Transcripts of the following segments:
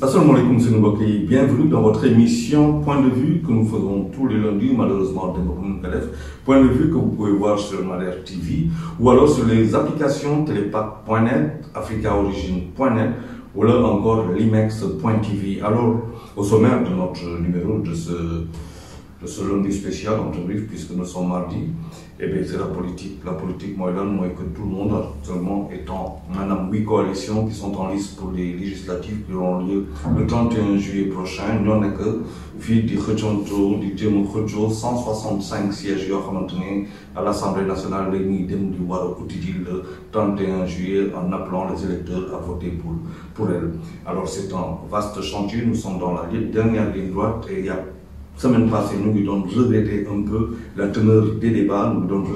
Assalamu alaikum, c'est Noubaké. Bienvenue dans votre émission Point de vue que nous faisons tous les lundis, malheureusement, Point de vue que vous pouvez voir sur Madère TV ou alors sur les applications télépac.net, africaorigine.net ou là encore limex.tv. Alors, au sommaire de notre numéro de ce lundi spécial, entre brief, puisque nous sommes mardi, eh bien, c'est la politique. La politique, moi, que tout le monde, actuellement, étant maintenant 8 coalitions qui sont en liste pour les législatives qui auront lieu le 31 juillet prochain. Nous n'avons que, fille du Khotchonto, du Djemou Khotcho, 165 sièges à l'Assemblée nationale, les Nidem du Waro Koutidi le 31 juillet en appelant les électeurs à voter pour elle. Alors, c'est un vaste chantier. Nous sommes dans la dernière ligne droite et il y a semaine passée, nous lui donnons regretter un peu la teneur des débats, nous lui donnons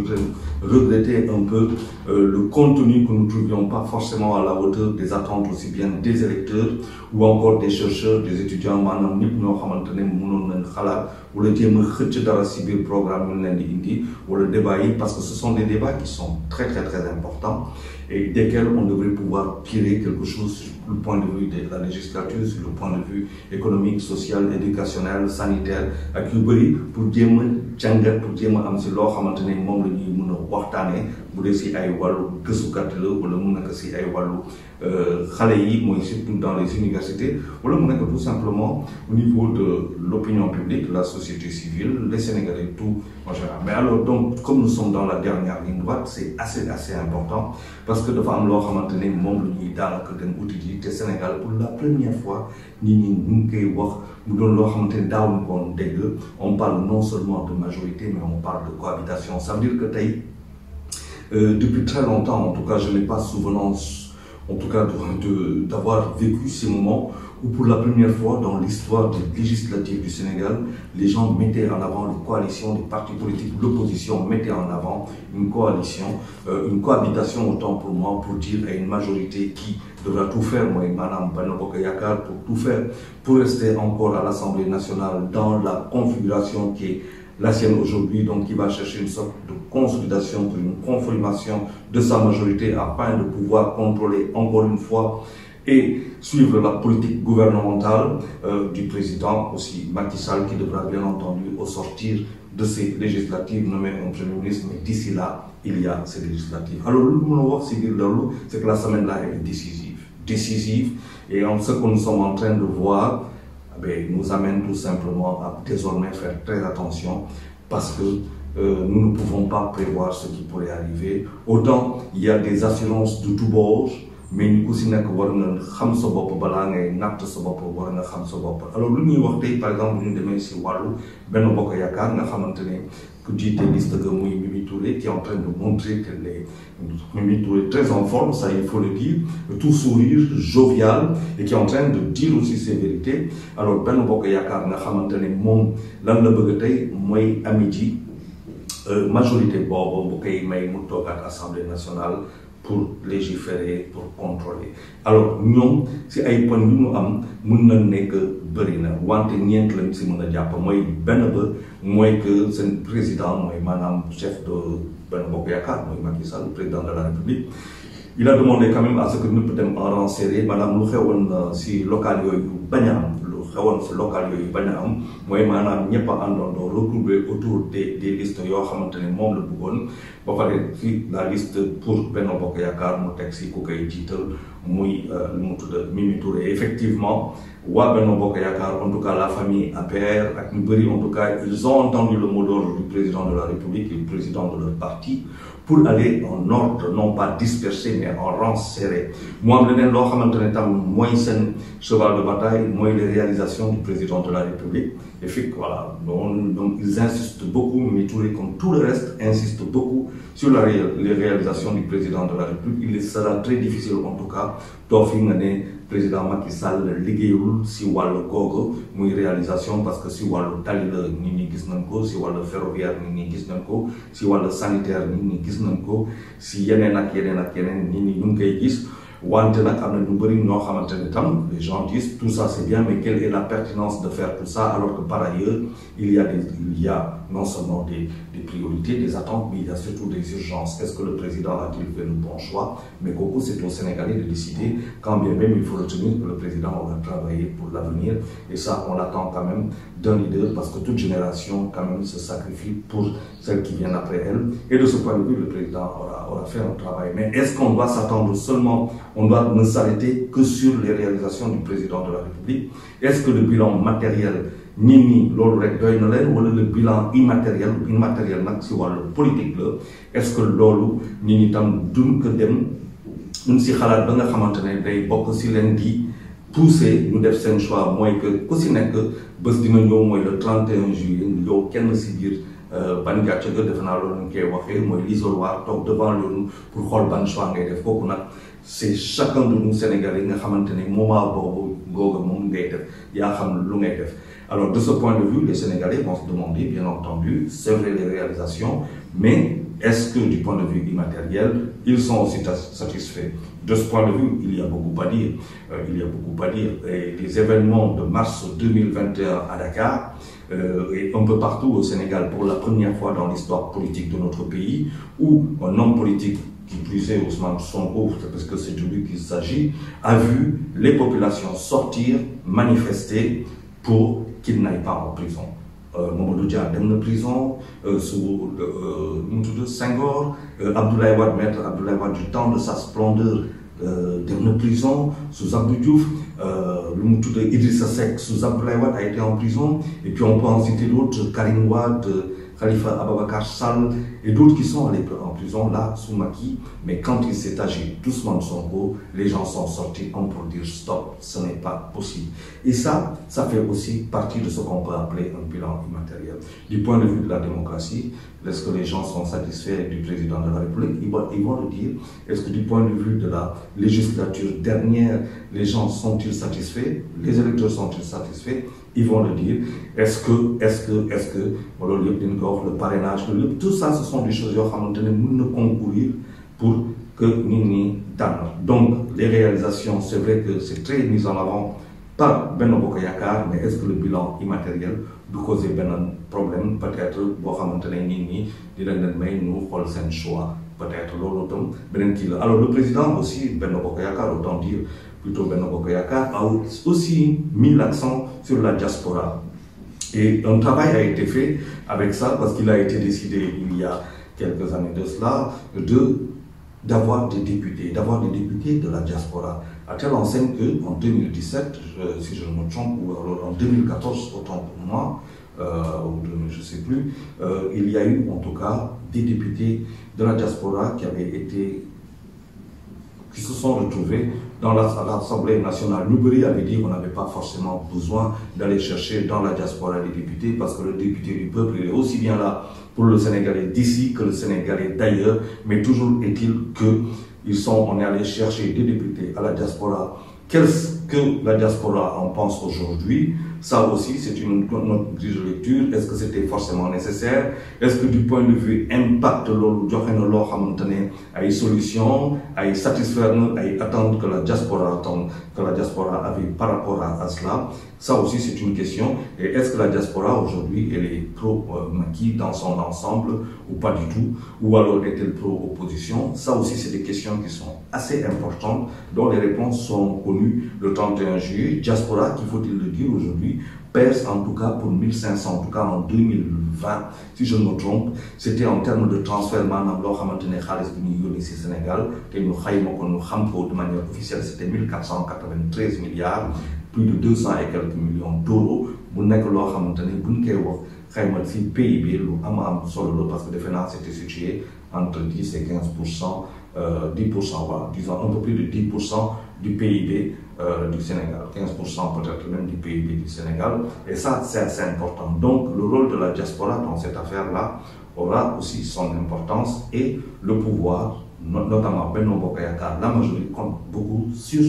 regretter un peu le contenu que nous ne trouvions pas forcément à la hauteur des attentes aussi bien des électeurs ou encore des chercheurs, des étudiants, ou le programme ou le débat, parce que ce sont des débats qui sont très importants et desquels on devrait pouvoir tirer quelque chose sur le point de vue de la législature, sur le point de vue économique, social, éducationnel, sanitaire, ak yu bëri pour jéem a jàngat pour jéem a am si loo xamante ne moom la ñuy mën a waxtaanee bu dee si ay wàllu gëstukat la wala mu nekk si ay wàllu xale yi mooy surtout dans les universités wala mu nekk tout simplement au niveau de l'opinion publique, la société civile, les Sénégalais, tout en général. Mais alors donc comme nous sommes dans la dernière ligne droite, c'est assez important parce que dafa am loo xamante ne moom la ñuy daanaka dem uti ji te Sénégal pour la première fois nit ñi ñu ngi koy wax mu doon loo xamante ne daawuñu koon dégg. On parle non seulement de majorité, mais on parle de cohabitation. Ça veut dire que depuis très longtemps, en tout cas, je n'ai pas souvenance, en tout cas, d'avoir vécu ces moments où pour la première fois dans l'histoire des législatives du Sénégal, les gens mettaient en avant les coalitions des partis politiques, l'opposition mettait en avant une coalition, une cohabitation autant pour moi, pour dire à une majorité qui devra tout faire, moi, Madame Benno Bokk Yakaar, pour tout faire, pour rester encore à l'Assemblée nationale dans la configuration qui est la sienne aujourd'hui, donc qui va chercher une sorte de consolidation, une confirmation de sa majorité afin de pouvoir contrôler encore une fois et suivre la politique gouvernementale du président aussi Macky Sall qui devra bien entendu au sortir de ces législatives nommer un premier ministre, mais d'ici là, il y a ces législatives. Alors, c'est que la semaine-là est décisive et ce que nous sommes en train de voir nous amène tout simplement à désormais faire très attention parce que nous ne pouvons pas prévoir ce qui pourrait arriver. Autant il y a des assurances de tous bords, mais nous aussi nak war nga xam sa bop bala ngay natt sa bop war nga xam sa bop. Alors lu ñuy wax tay par exemple ñu démé ci walu Benno Bokk Yakaar nga xamantene ku jité liste de muy Mimi Touré qui est en train de montrer que les Mimi Touré très en forme, ça il faut le dire, tout sourire, jovial et qui est en train de dire aussi ses vérités. Alors Benno Bokk Yakaar nga xamantene mom lan la bëgg tay moy amiji majorité bobu bu kay may mu tok ak Assemblée nationale pour légiférer, pour contrôler. Alors, nous, si ay points nous am, mën na nek bari na wante ñent lañ ci mëna japp moy ben ba moy que sen président moy manam chef de Benno Bokk Yakaar moy Macky Sall, président de la République. Il a demandé quand même à ce que nous peut-être en rang serré manam lu xewon ci local yoyu baña lu xewon ci local yoyu baña am moy manam ñepp andando regrouper autour des listes yo xamantene mom la bëggoon ba paré ci la liste pour Benno Bokk Yakaar mu tek ci ku koy jiital muy lu mu tudd Mimi Touré. Effectivement waa Benno Bokk Yakaar en tout cas la famille APR ak ñu bëri en tout cas ils ont entendu le mot d'ordre du président de la République et du président de leur parti pour aller en ordre, non pas dispersé, mais en rang serré. Moi, je suis cheval de bataille, moi, les réalisations du président de la République. Et puis, voilà, donc ils insistent beaucoup, mais comme tout le reste, insistent beaucoup sur les réalisations du président de la République. Il sera très difficile, en tout cas, d'offrir président Macky Sall liggéeyul si wàllu googu muy réalisation parce que si wàllu tali la nit ñi gis nañ ko si wàllu ferroviaire nit ñi gis nañ ko si wàllu sanitaire nit ñi gis nañ ko si yeneen ak yeneen nit ñi ñu ngi koy gis Les gens disent tout ça c'est bien, mais quelle est la pertinence de faire tout ça alors que par ailleurs il y a non seulement des priorités, des attentes, mais il y a surtout des urgences. Est-ce que le président a-t-il fait le bon choix? Mais Coco, c'est aux Sénégalais de décider, quand bien même il faut retenir que le président aura travaillé pour l'avenir, et ça on l'attend quand même d'un leader, parce que toute génération quand même se sacrifie pour celle qui vient après elle, et de ce point de vue le président aura fait un travail. Mais est-ce qu'on doit s'attendre seulement, on doit ne s'arrêter que sur les réalisations du président de la République? Est-ce que le bilan matériel le bilan immatériel politique est-ce que lolu nit ñi tam duñ ko dem ñu ci xalaat ba nga xamantene day bokk ci leen di pousser ñu def seen choix mooy que ku ci nekk bés dina ñëw mooy le 31 juillet yow kenn ci biir ban gàcce ga defe naa loolu ñu koy waxee mooy l'isoloir toog devant loolu pour xool ban choix ngay def kooku nag c'est chacun de nous Sénégalais nga xamante ne moment boobu googa moom ngay def yaa xam lu ngay def. Alors de ce point de vue les Sénégalais vont se demander bien entendu c'est vrai les réalisations, mais est-ce que du point de vue immatériel ils sont aussi satisfaits? De ce point de vue il y a beaucoup à dire, Et les événements de mars 2021 à Dakar et un peu partout au Sénégal pour la première fois dans l'histoire politique de notre pays, où un homme politique qui plus est Ousmane Sonko, parce que c'est de lui qu'il s'agit, a vu les populations sortir, manifester pour qu'il n'aille pas en prison. Mamadou Dia dem na prison sous Senghor, Abdoulaye Wade, maître Abdoulaye Wade du temps de sa splendeur dem na prison sous Abdou Diouf, Idrissa Seck sous Abdoulaye Wade a été en prison, et puis on peut en citer d'autres, Karim Wade, Khalifa Ababakar Sall et d'autres qui sont allés en prison là sous Macky. Mais quand il s'est agi doucement de Sonko, les gens sont sortis comme pour dire stop, ce n'est pas possible. Et ça fait aussi partie de ce qu'on peut appeler un bilan immatériel. Du point de vue de la démocratie, est-ce que les gens sont satisfaits du président de la République? Ils vont le dire. Est-ce que du point de vue de la législature dernière, les gens sont-ils satisfaits? Les électeurs sont-ils satisfaits? Ils vont le dire. Est-ce que le parrainage, tout ça, ce sont des choses qui ne concourir pour que nous Donc, les réalisations, c'est vrai que c'est très mis en avant par Benno Bokk Yakaar, mais est-ce que le bilan immatériel peut causer un problème? Peut-être, nous choix. Peut-être, alors le président aussi, Benno Bokk Yakaar, autant dire, plutôt Benno Bokk Yakaar, a aussi mis l'accent sur la diaspora. Et un travail a été fait avec ça, parce qu'il a été décidé il y a quelques années de cela, d'avoir des députés de la diaspora. À telle enseigne qu'en 2017, si je ne me trompe, ou alors en 2014, autant pour moi, je ne sais plus, il y a eu en tout cas des députés de la diaspora qui se sont retrouvés dans l'Assemblée nationale. Nubri avait dit qu'on n'avait pas forcément besoin d'aller chercher dans la diaspora des députés, parce que le député du peuple il est aussi bien là pour le Sénégalais d'ici que le Sénégalais d'ailleurs, mais toujours est-il qu'on est allé chercher des députés à la diaspora. Qu'est-ce que la diaspora en pense aujourd'hui? Ça aussi, c'est notre grille de lecture. Est-ce que c'était forcément nécessaire? Est-ce que du point de vue impact, il solution, il satisfaire, il attendre que la diaspora avait par rapport à cela? Ça aussi, c'est une question. Et est-ce que la diaspora aujourd'hui, elle est pro-Macky dans son ensemble ou pas du tout? Ou alors est-elle pro-opposition? Ça aussi, c'est des questions qui sont assez importantes, dont les réponses sont connues le 31 juillet. Diaspora, qu'il faut-il le dire aujourd'hui, pèse en tout cas pour 1500, en tout cas en 2020, si je ne me trompe, c'était en termes de transfert, Sénégal, de manière officielle, c'était 1493 milliards, plus de 200 et quelques millions d'euros. PIB, parce que les finances étaient situées entre 10 et 15%, 10%, voilà, disons un peu plus de 10% du PIB du Sénégal, 15% peut-être même du PIB du Sénégal, et ça c'est assez important. Donc le rôle de la diaspora dans cette affaire-là aura aussi son importance, et le pouvoir, notamment Benno Bokk Yakaar, la majorité compte beaucoup sur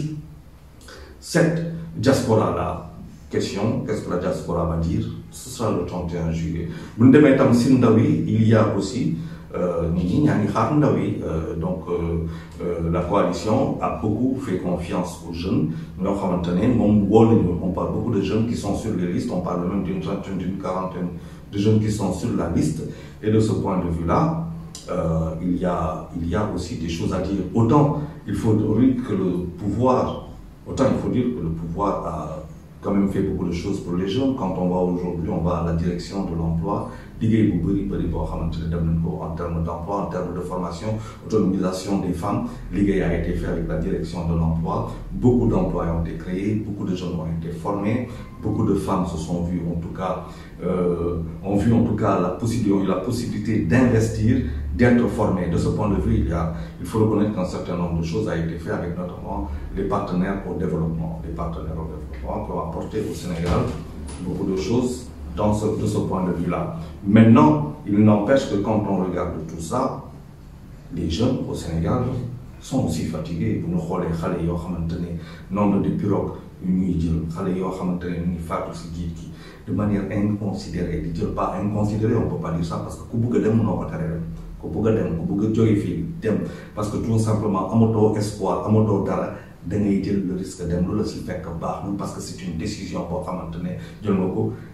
cette diaspora-là. Question, qu'est-ce que la diaspora va dire? Ce sera le 31 juillet. Il y a aussi donc la coalition a beaucoup fait confiance aux jeunes. On parle beaucoup de jeunes qui sont sur les listes, on parle même d'une trentaine, d'une quarantaine de jeunes qui sont sur la liste. Et de ce point de vue-là, il y a aussi des choses à dire. Autant il faut dire que le pouvoir a quand même fait beaucoup de choses pour les jeunes. Quand on va aujourd'hui, on va à la direction de l'emploi, en termes d'emploi, en termes de formation, autonomisation des femmes, l'IGE a été fait avec la direction de l'emploi. Beaucoup d'emplois ont été créés, beaucoup de jeunes ont été formés, beaucoup de femmes se sont vues ont vu la possibilité d'investir, d'être formées. De ce point de vue, il faut reconnaître qu'un certain nombre de choses a été fait avec notamment les partenaires au développement. Les partenaires au développement qui ont apporté au Sénégal beaucoup de choses de ce point de vue-là. Maintenant, il n'empêche que quand on regarde tout ça, les jeunes au Sénégal sont aussi fatigués. Vous nous regardez les nombre de pirogues, de manière inconsidérée. Pas inconsidérée, on ne peut pas dire ça parce que parce que tout simplement, amoto espoir, amoto dara, le risque parce que c'est une décision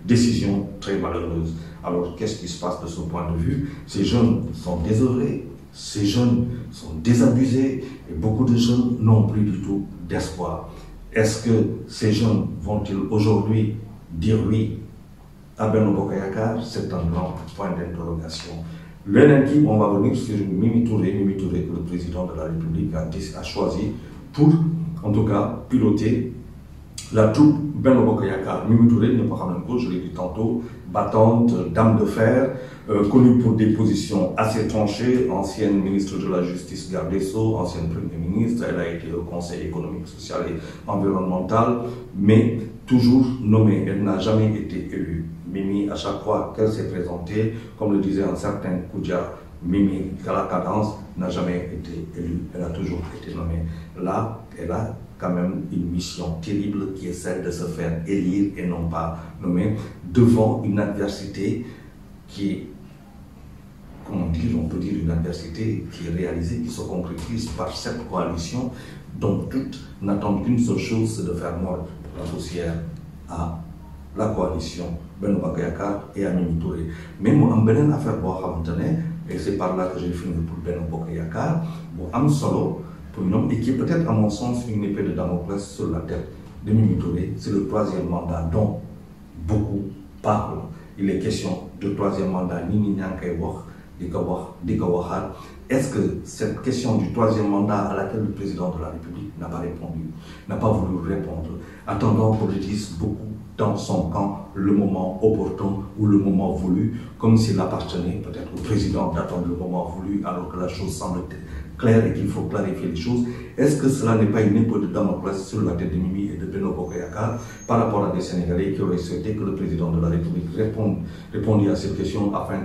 décision très malheureuse. Alors qu'est-ce qui se passe de ce point de vue? Ces jeunes sont désœuvrés, ces jeunes sont désabusés et beaucoup de jeunes n'ont plus du tout d'espoir. Est-ce que ces jeunes vont-ils aujourd'hui dire oui à Benno Bokk Yakaar? C'est un grand point d'interrogation. Lundi, on va venir sur Mimi Touré que le président de la République a choisi pour, en tout cas, piloter la troupe Benno Bokk Yakaar. Mimi Touré, je l'ai dit tantôt, battante, dame de fer, connue pour des positions assez tranchées, ancienne ministre de la Justice, garde des Sceaux, ancienne Premier ministre, elle a été au Conseil économique, social et environnemental, mais toujours nommée, elle n'a jamais été élue. Mimi, à chaque fois qu'elle s'est présentée, comme le disait un certain Koudia, Mimi, à la cadence, n'a jamais été élue, elle a toujours été nommée. Là, elle a quand même une mission terrible qui est celle de se faire élire et non pas nommer devant une adversité qui est, comment dire, on peut dire une adversité qui est réalisée, qui se concrétise par cette coalition dont toutes n'attendent qu'une seule chose, c'est de faire mordre la poussière à la coalition Benno Bokk Yakaar et à Mimi Touré. Mais moi, en beneen affaire et c'est par là que j'ai fini pour Benno Bokk Yakaar, solo pour une homme et qui est peut-être à mon sens une épée de Damoclès sur la tête de Mimi Touré, c'est le troisième mandat dont beaucoup parlent. Il est question de troisième mandat, est-ce que cette question du troisième mandat à laquelle le président de la République n'a pas répondu, n'a pas voulu répondre, attendant qu'on le dise beaucoup dans son camp le moment opportun ou le moment voulu, comme s'il appartenait peut-être au président d'attendre le moment voulu alors que la chose semble claire et qu'il faut clarifier les choses. Est-ce que cela n'est pas une épée de Damoclès sur la tête de Mimi et de Benno Bokk Yakaar par rapport à des Sénégalais qui auraient souhaité que le président de la République réponde à cette question afin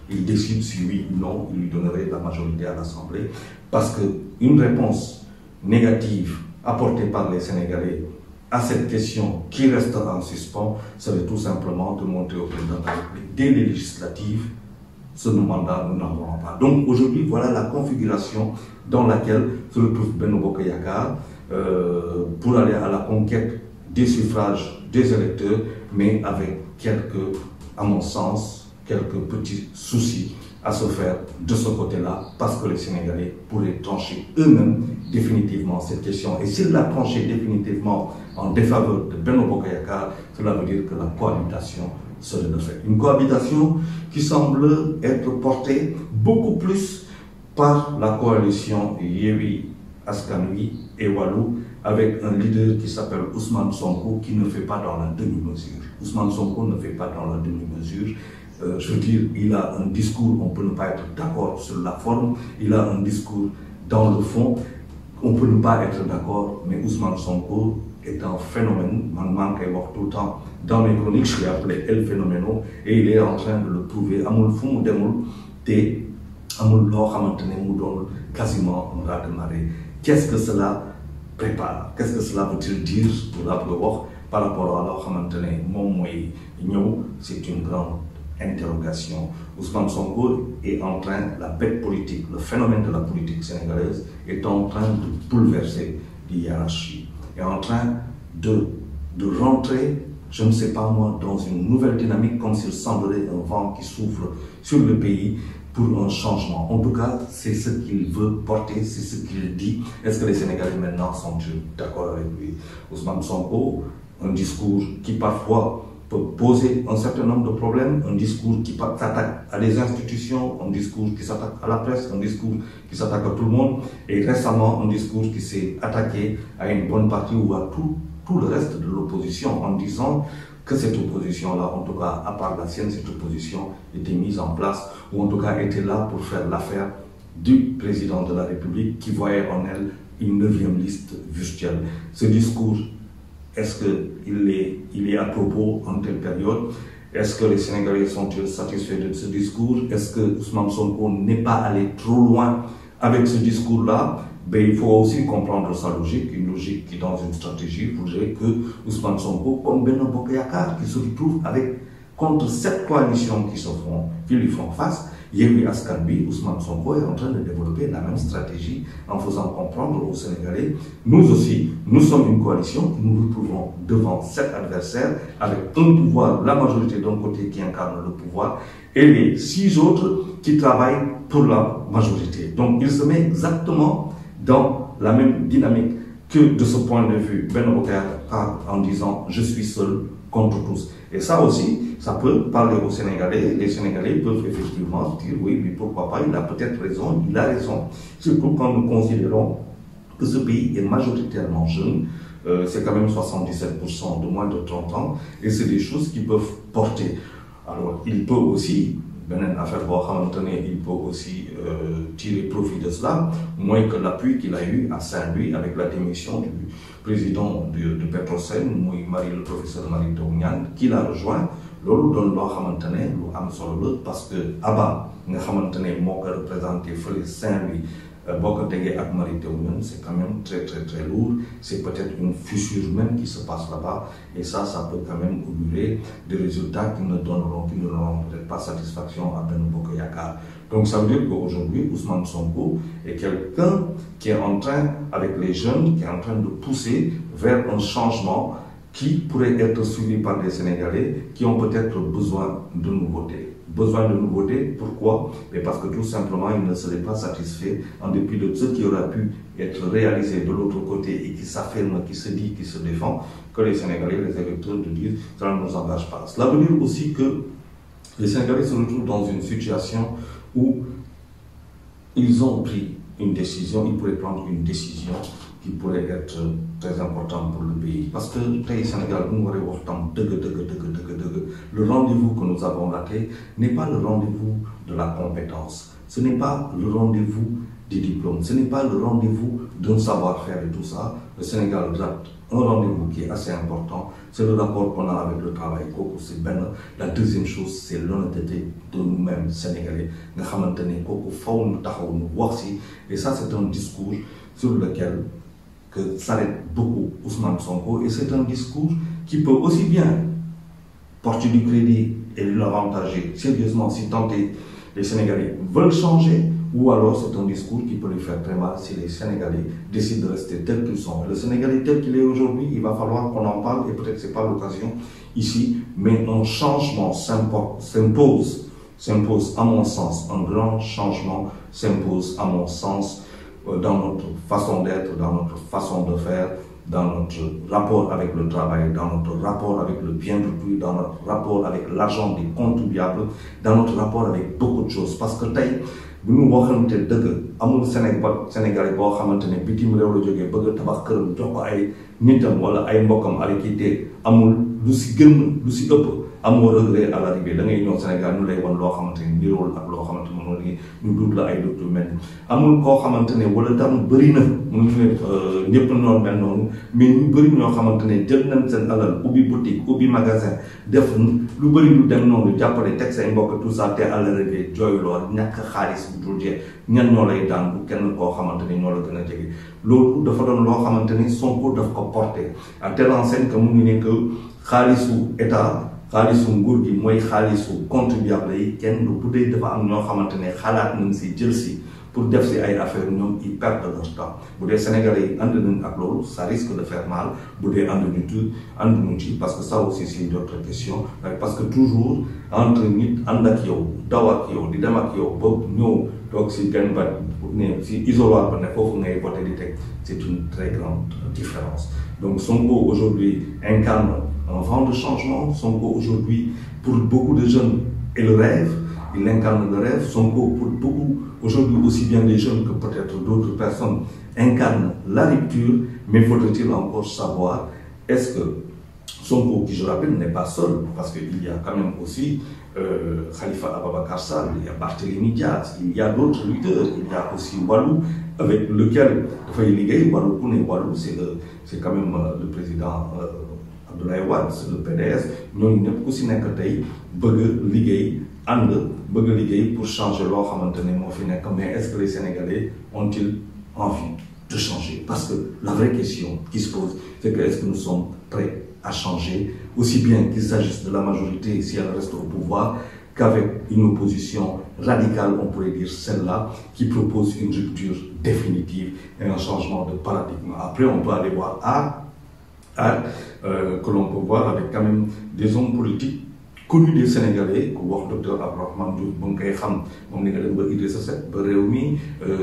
qu'il décide si oui ou non il lui donnerait la majorité à l'Assemblée? Parce qu'une réponse négative apportée par les Sénégalais à cette question qui reste en suspens serait tout simplement de montrer au président de la République dès les législatives ce mandat, nous n'en aurons pas. Donc aujourd'hui, voilà la configuration dans laquelle se retrouve Benno Bokk Yakaar pour aller à la conquête des suffrages des électeurs, mais avec à mon sens, quelques petits soucis à se faire de ce côté-là, parce que les Sénégalais pourraient trancher eux-mêmes définitivement cette question. Et s'ils la tranchaient définitivement en défaveur de Benno Bokk Yakaar, cela veut dire que la cohabitation serait de fait. Une cohabitation qui semble être portée beaucoup plus par la coalition Yewwi Askan Wi et Wallu, avec un leader qui s'appelle Ousmane Sonko, qui ne fait pas dans la demi-mesure. Ousmane Sonko ne fait pas dans la demi-mesure. Je veux dire, il a un discours, on peut ne pas être d'accord sur la forme, il a un discours dans le fond, on peut ne pas être d'accord, mais Ousmane Sonko est un phénomène, tout le temps dans mes chroniques, je l'ai appelé El Phénoméno, et il est en train de le prouver. Amul Fou Demul, Amul Lo quasiment un raz de marée. Qu'est-ce que cela prépare? Qu'est-ce que cela veut-il dire pour la par rapport à Lo c'est une grande interrogation. Ousmane Sonko est en train, la bête politique, le phénomène de la politique sénégalaise est en train de bouleverser les hiérarchies, est en train de rentrer, je ne sais pas moi, dans une nouvelle dynamique, comme s'il semblerait un vent qui souffle sur le pays pour un changement. En tout cas, c'est ce qu'il veut porter, c'est ce qu'il dit. Est-ce que les Sénégalais maintenant sont d'accord avec lui? Ousmane Sonko, un discours qui parfois peut poser un certain nombre de problèmes, un discours qui s'attaque à des institutions, un discours qui s'attaque à la presse, un discours qui s'attaque à tout le monde, et récemment un discours qui s'est attaqué à une bonne partie ou à tout le reste de l'opposition en disant que cette opposition-là, en tout cas à part la sienne, cette opposition était mise en place, ou en tout cas était là pour faire l'affaire du président de la République qui voyait en elle une 9e liste virtuelle. Ce discours, est-ce qu'il est à propos en telle période? Est-ce que les Sénégalais sont-ils satisfaits de ce discours? Est-ce que Ousmane Sonko n'est pas allé trop loin avec ce discours-là? Ben, il faut aussi comprendre sa logique, une logique qui, dans une stratégie, voudrait que Ousmane Sonko, comme Benno Bokk Yakaar, qui se retrouve contre cette coalition qui lui font face, Yewwi Askan Wi, Ousmane Sonko est en train de développer la même stratégie en faisant comprendre aux Sénégalais, nous aussi, nous sommes une coalition, nous nous retrouvons devant cet adversaire avec un pouvoir, la majorité d'un côté qui incarne le pouvoir, et les 6 autres qui travaillent pour la majorité. Donc il se met exactement dans la même dynamique que de ce point de vue Benno Bokk Yakaar en disant je suis seul contre tous. Et ça aussi, ça peut parler aux Sénégalais. Les Sénégalais peuvent effectivement dire oui, mais pourquoi pas, il a peut-être raison, il a raison. Surtout quand nous considérons que ce pays est majoritairement jeune, c'est quand même 77% de moins de 30 ans, et c'est des choses qui peuvent porter. Alors, il peut aussi, il peut aussi tirer profit de cela, moins que l'appui qu'il a eu à Saint-Louis avec la démission du président de Petrosen, le professeur Mary Teuw Niane, qui l'a rejoint. Lolu doon loo xamante ne lu am solo la parce que Abba nga xamante ne moo ko représenté fële Saint-Louis boo ko tegee ak Mary Teuw Niane, c'est quand même très très très lourd. C'est peut-être une fissure même qui se passe là-bas, et ça peut quand même augurer des résultats qui ne donneront peut-être pas satisfaction à Benno Bokk Yakaar. Donc ça veut dire qu'aujourd'hui Ousmane Sonko est quelqu'un qui est en train, avec les jeunes, qui est en train de pousser vers un changement qui pourrait être suivi par des Sénégalais qui ont peut-être besoin de nouveautés. Besoin de nouveautés, pourquoi? Mais parce que tout simplement, ils ne seraient pas satisfaits en dépit de ce qui aurait pu être réalisé de l'autre côté et qui s'affirme, qui se dit, qui se défend, que les Sénégalais, les électeurs de disent ça ne nous engage pas. Cela veut dire aussi que les Sénégalais se retrouvent dans une situation où ils ont pris une décision, ils pourraient prendre une décision qui pourrait être très importante pour le pays. Parce que le Sénégal, le rendez-vous que nous avons raté n'est pas le rendez-vous de la compétence, ce n'est pas le rendez-vous des diplômes, ce n'est pas le rendez-vous d'un savoir-faire et tout ça. Le Sénégal rate un rendez-vous qui est assez important, c'est le rapport qu'on a avec le travail. La deuxième chose, c'est l'honnêteté de nous-mêmes, Sénégalais. Et ça, c'est un discours sur lequel s'arrête beaucoup Ousmane Sonko, et c'est un discours qui peut aussi bien porter du crédit et l'avantager sérieusement si tant est les Sénégalais veulent changer, ou alors c'est un discours qui peut lui faire très mal si les Sénégalais décident de rester tels qu'ils sont. Et le Sénégalais tel qu'il est aujourd'hui, il va falloir qu'on en parle, et peut-être c'est pas l'occasion ici, mais un changement s'impose à mon sens, un grand changement s'impose à mon sens dans notre façon d'être, dans notre façon de faire, dans notre rapport avec le travail, dans notre rapport avec le bien brut, dans notre rapport avec l'argent des contribuables, dans notre rapport avec beaucoup de choses. Parce que bu ñu waxante dëgg amul Sénégalais boo xamante ne bitim réew la jógee bëgg a tabax këram jox ko ay nitam wala ay mbokkam alekité amul lu si ëpp amoo regret à l'arrivée. Da ngay ñëw Sénégal ñu lay wan loo xamante ne nirool ak loo xamante ne moom ñu dut la ay dut yu mel amul koo xamante ne wala tam bëri na mënuñu ne ñëpp noonu mel noonu, mais ñu bëri ñoo xamante ne jël nañ seen alal ubbi boutique ubbi magasin def lu bëri lu dem noonu jàppale teg say mbokk tout ça te à l'arrivée jooyloo ñàkk xaalis bu dul jeex ñan ñoo lay daan bu kenn koo xamante ne ñoo la gën a jege. Loolu dafa doon loo xamante ne Sonko daf ko porté à telle enseigne que mu ngi ne que xaalisu état xaalisu nguur gi mooy xaalisu contribuable yi kenn bu dee dafa am ñoo xamante ne xalaat nañ si jël si pour def si ay affaires ñoom ils perdent leur temps bu dee Sénégalais yi ànd nañ ak loolu ça risque de faire mal bu dee ànduñu ci parce que ça aussi c'est une autre question parce que toujours entre nit ànd ak yow daw ak yow di dem ak yow ba ñëw toog si benn bat ne si isoloir ba ne foofu ngay voté di teg c'est une très grande différence. Donc Sonko aujourd'hui incarne un vent de changement. Sonko aujourd'hui pour beaucoup de jeunes est le rêve, il incarne le rêve. Sonko pour beaucoup aujourd'hui aussi bien des jeunes que peut-être d'autres personnes incarne la rupture, mais faudrait-il encore savoir est-ce que Sonko, qui je rappelle n'est pas seul, parce qu'il y a quand même aussi Khalifa Ababacar Sall, il y a Barthélémy Diaz, il y a d'autres leaders, il y a aussi Walou, avec lequel Walou, c'est quand même le président Abdoulaye Wade, c'est le PDS. Nous n'avons pas aussi pour changer l'ordre mais est-ce que les Sénégalais ont-ils envie de changer? Parce que la vraie question qui se pose, c'est que est-ce que nous sommes prêts à changer, aussi bien qu'il s'agisse de la majorité si elle reste au pouvoir, qu'avec une opposition radicale, on pourrait dire celle-là, qui propose une rupture définitive et un changement de paradigme. Après, on peut aller voir que l'on peut voir avec quand même des hommes politiques connus des Sénégalais, ku wax docteur Abdourahmane Diouf ba nga koy xam moom ni nga dem ba Idrissa Seck ba Rewmi,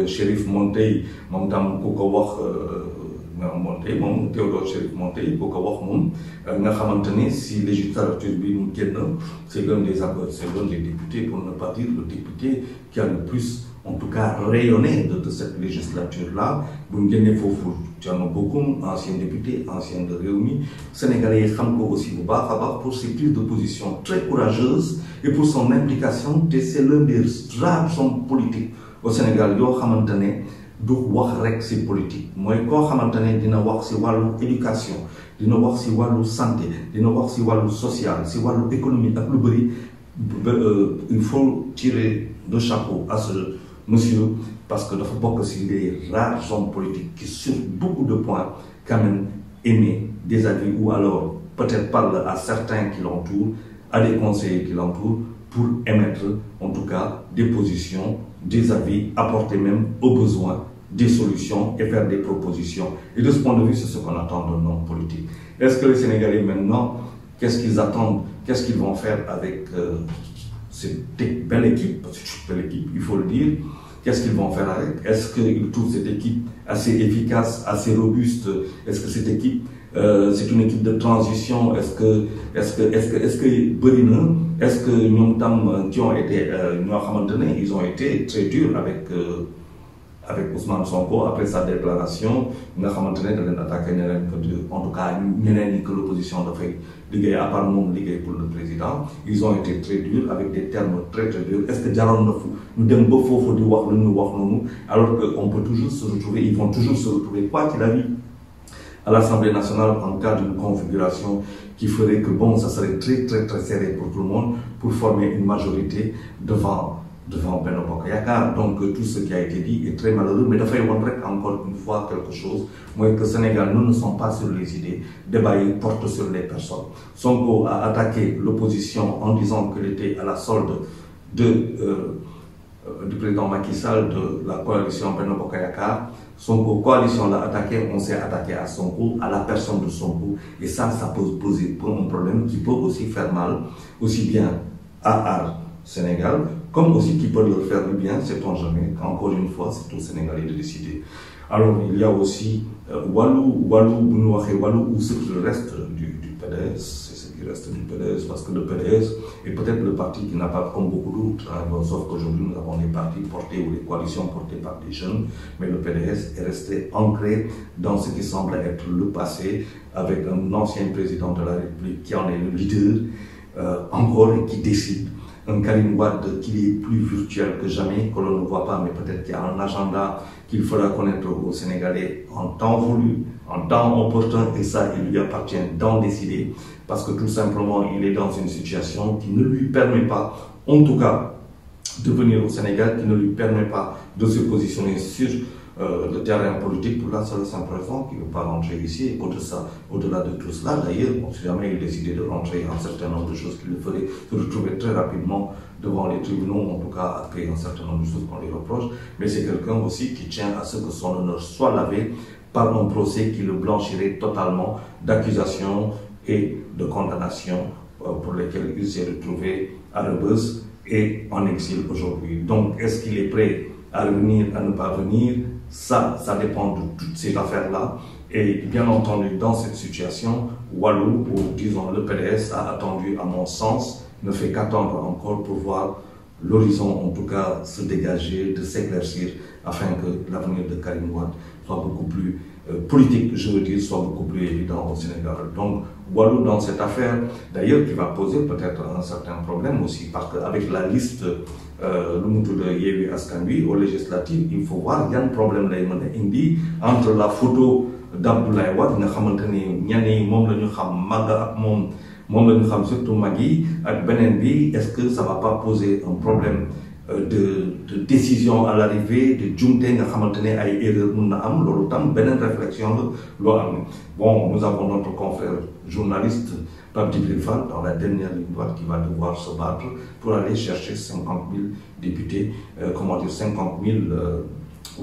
Chérif Montey moom tam ku ko wax Montey moom Théodore Chérif Montey ku ko wax moom nga xamante ni si législature bi mu génn c'est l'un des députés, pour ne pas dire le député qui a le plus en tout cas rayonné de cette législature-là. Bu ñu génnee foofu Thierno Bocoum, ancien député, ancien de Rewmi, Sénégalais yi xam ko aussi bu baax a baax pour ses prises de position très courageuses et pour son implication, te c'est l'un des rares hommes politiques au Sénégal yoo xamante ne du wax rek ci politique mooy koo xamante ne dina wax ci wàllu éducation, dina wax ci wàllu santé, dina wax ci wàllu social, ci wàllu économie ak lu bëri. Il faut tirer le chapeau à ce monsieur, parce que dafa bokk ci des rares hommes politiques qui sur beaucoup de points quand même émet des avis ou alors peut-être parle à certains qui l'entourent, à des conseillers qui l'entourent pour émettre en tout cas des positions, des avis, apporter même au besoin des solutions et faire des propositions. Et de ce point de vue, c'est ce qu'on attend d'un homme politique. Est-ce que les Sénégalais maintenant, qu'est-ce qu'ils attendent, qu'est-ce qu'ils vont faire avec cette belle équipe, parce que c'est une belle équipe, il faut le dire. Qu'est-ce qu'ils vont faire avec? Est-ce qu'ils trouvent cette équipe assez efficace, assez robuste? Est-ce que cette équipe, c'est une équipe de transition? Est-ce que Berina, est-ce que ñoom tam qui ont été, ils ont été très durs avec Ousmane Sonko après sa déclaration, nga xamantene da leen attaqué ne leen que en tout cas ñeneen ñi que l'opposition dafay liggéey à part moom liggéey pour le président. Ils ont été très durs avec des termes très très durs. Est-ce que jaroon na fu ñu dem ba foofu di wax lu ñu wax noonu alors que on peut toujours se retrouver, ils vont toujours se retrouver quoi qu'il arrive à l'Assemblée nationale en cas d'une configuration qui ferait que bon, ça serait très très très serré pour tout le monde pour former une majorité devant Benno Bokk Yakaar. Donc tout ce qui a été dit est très malheureux, mais dafay won rek encore une fois quelque chose, mooy que Sénégal, nous ne sommes pas sur les idées, débat yi porte sur les personnes. Sonko a attaqué l'opposition en disant qu'elle était à la solde du président Macky Sall, de la coalition Benno Bokk Yakaar. Sonko coalition l'a attaqué, on s'est attaqué à Sonko, à la personne de Sonko, et ça peut poser un problème qui peut aussi faire mal, aussi bien à Sénégal, comme aussi qui peut leur faire du bien, sait-on jamais. Encore une fois, c'est aux Sénégalais de décider. Alors, il y a aussi Walou ou ce qui reste du PDS, c'est ce qui reste du PDS, parce que le PDS est peut-être le parti qui n'a pas, comme beaucoup d'autres, sauf qu'aujourd'hui nous avons des partis portés ou des coalitions portées par des jeunes, mais le PDS est resté ancré dans ce qui semble être le passé, avec un ancien président de la République qui en est le leader, encore et qui décide. Un Karim Wade qui est plus virtuel que jamais, que l'on ne voit pas, mais peut-être qu'il y a un agenda qu'il faudra connaître aux Sénégalais en temps voulu, en temps opportun, et ça, il lui appartient d'en décider, parce que tout simplement, il est dans une situation qui ne lui permet pas, en tout cas, de venir au Sénégal, qui ne lui permet pas de se positionner sur le terrain politique pour la seule simple raison qu'il ne veut pas rentrer ici. Et au-delà de tout cela, d'ailleurs, si jamais il décidait de rentrer un certain nombre de choses qu'il le ferait, se retrouver très rapidement devant les tribunaux, en tout cas après un certain nombre de choses qu'on lui reproche. Mais c'est quelqu'un aussi qui tient à ce que son honneur soit lavé par un procès qui le blanchirait totalement d'accusations et de condamnations pour lesquelles il s'est retrouvé à Rebeuss et en exil aujourd'hui. Donc, est-ce qu'il est prêt à revenir, à ne pas venir? Ça dépend de toutes ces affaires-là. Et bien entendu, dans cette situation, Wallu, ou disons le PDS, a attendu, à mon sens, ne fait qu'attendre encore pour voir l'horizon, en tout cas, se dégager, de s'éclaircir, afin que l'avenir de Karim Wade soit beaucoup plus politique, je veux dire, soit beaucoup plus évident au Sénégal. Donc, Wallu, dans cette affaire, d'ailleurs, qui va poser peut-être un certain problème aussi, parce qu'avec la liste le moutou de Yewwi Askan Wi aux législatives, il faut voir, il y a un problème là, indi entre la photo d'Abdoulaye Wade, nga xamanteni ñenn yi moom la ñu xam Maga ak moom la ñu xam surtout Magui ak beneen bi, est-ce que ça va pas poser un problème de décision à l'arrivée, de jumte nga xamantene ay erreur mun na am, loolu tam beneen réflexion la loo am. Bon, nous avons notre confrère journaliste Pape Djibril Fall dans la dernière ligne droite qui va devoir se battre pour aller chercher 50 000 députés, 50 000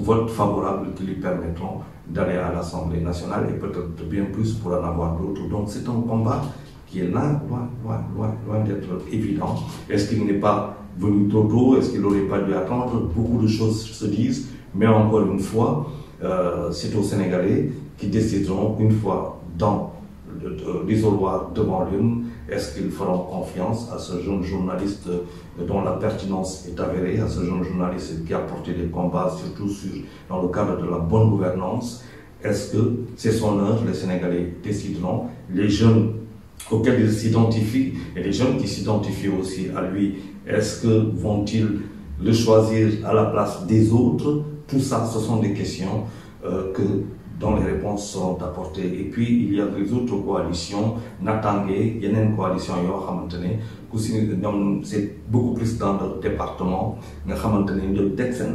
votes favorables qui lui permettront d'aller à l'Assemblée nationale et peut-être bien plus pour en avoir d'autres. Donc c'est un combat qui est là, loin d'être évident. Est-ce qu'il n'est pas venu trop tôt? Est-ce qu'il n'aurait pas dû attendre? Beaucoup de choses se disent, mais encore une fois, c'est aux Sénégalais qui décideront une fois dans l'isoloir devant l'une, est-ce qu'ils feront confiance à ce jeune journaliste dont la pertinence est avérée, à ce jeune journaliste qui a porté des combats, surtout dans le cadre de la bonne gouvernance? Est-ce que c'est son heure? Les Sénégalais décideront. Les jeunes auxquels ils s'identifient et les jeunes qui s'identifient aussi à lui, est-ce que vont-ils le choisir à la place des autres? Tout ça, ce sont des questions dont les réponses seront apportées. Et puis, il y a des autres coalitions, Natangé, il y a une coalition, c'est beaucoup plus dans le département, mais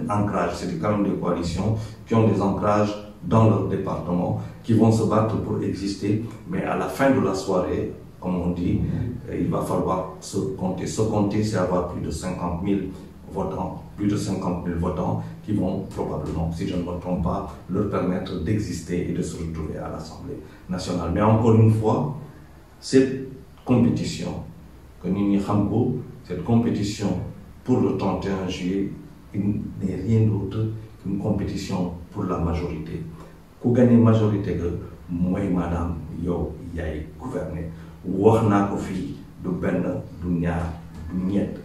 ancrage, c'est quand même des coalitions qui ont des ancrages dans leur département, qui vont se battre pour exister, mais à la fin de la soirée, comme on dit, il va falloir se compter. Se compter, c'est avoir plus de 50 000 votants qui vont probablement, si je ne me trompe pas, leur permettre d'exister et de se retrouver à l'Assemblée nationale. Mais encore une fois, cette compétition, que Nini Khambo, cette compétition pour le 31 juillet, n'est rien d'autre qu'une compétition pour la majorité. Pour gagner majorité, moi, madame, yo, yay, gouverner. Warna kofi, du ben, du ñaar, du ñett.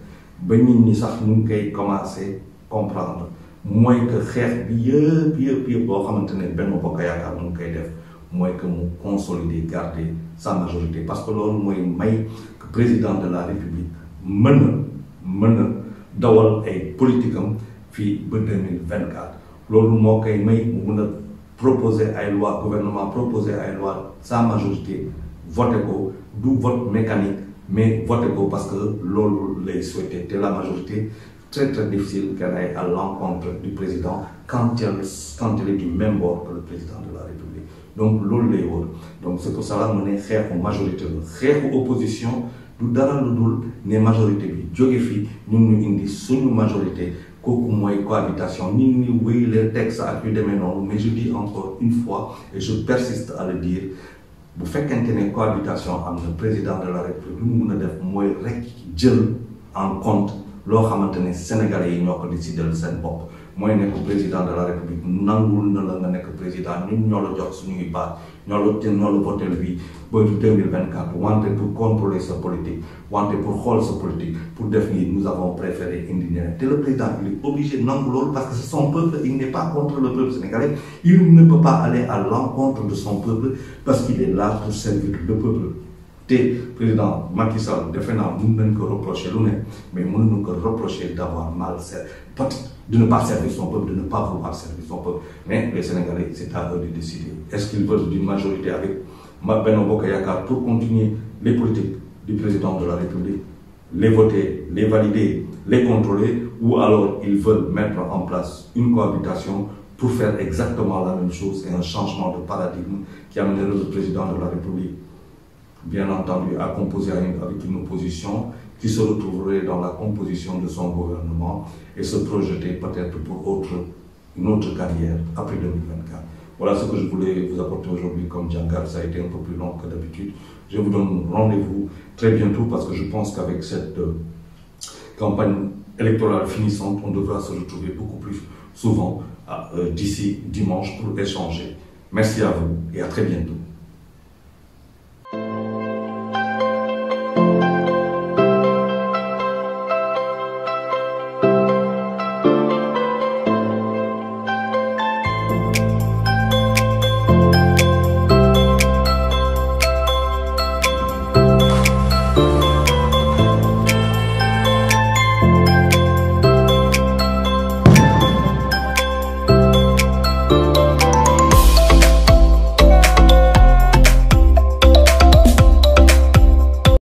Ba nit ñi sax ñu ngi koy commencé comprendre mooy que xeex bi yëpp boo xamante ne Benno Bokk Yaakaar mu ngi koy def mooy que mu consolider garder sa majorité, parce que loolu mooy may que président de la République mën a dawal ay politique am fii ba 2024. loolu moo koy may mu mën a proposer ay loi, gouvernement proposer ay loi, sa majorité voté ko, du vote mécanique, mais voter parce que l'on l'a souhaité. La majorité, très difficile qu'elle aille à l'encontre du président quand elle est du même bord que le président de la République. Donc, l'on l'a. Donc, c'est pour cela qu'on est une majorité. Une opposition, nous avons une majorité. Nous avons une majorité. Une cohabitation. Nous avons les textes à plus de maintenant. Mais je dis encore une fois, et je persiste à le dire, bu fekkente ne cohabitation am na président de la République lu mu mën a def mooy rek jël en compte loo xamante ne Sénégalais yi ñoo ko décidé seen bopp mooy nekk président de la République nangul na la nga nekk président ñun ñoo la jox suñuy baat ñoo la voté bi ba 2024 wante pour contrôler sa politique wante pour xool sa politique pour définir nous avons préféré indi ñeneen te le président il est obligé de nangu loolu parce que c'est son peuple, il n'est pas contre le peuple sénégalais, il ne peut pas aller à l'encontre de son peuple parce qu'il est là pour servir le peuple. Le président Macky Sall, nous ne pouvons reprocher l'une, mais nous ne pouvons reprocher d'avoir mal servi, de ne pas servir son peuple, de ne pas vouloir servir son peuple. Mais les Sénégalais, c'est à eux de décider. Est-ce qu'ils veulent d'une majorité avec Benno Bokk Yaakaar pour continuer les politiques du président de la République, les voter, les valider, les contrôler, ou alors ils veulent mettre en place une cohabitation pour faire exactement la même chose et un changement de paradigme qui amènerait le président de la République, bien entendu, à composer avec une opposition qui se retrouverait dans la composition de son gouvernement et se projeter peut-être pour une autre carrière après 2024. Voilà ce que je voulais vous apporter aujourd'hui comme Djangar. Ça a été un peu plus long que d'habitude. Je vous donne rendez-vous très bientôt parce que je pense qu'avec cette campagne électorale finissante, on devra se retrouver beaucoup plus souvent d'ici dimanche pour échanger. Merci à vous et à très bientôt.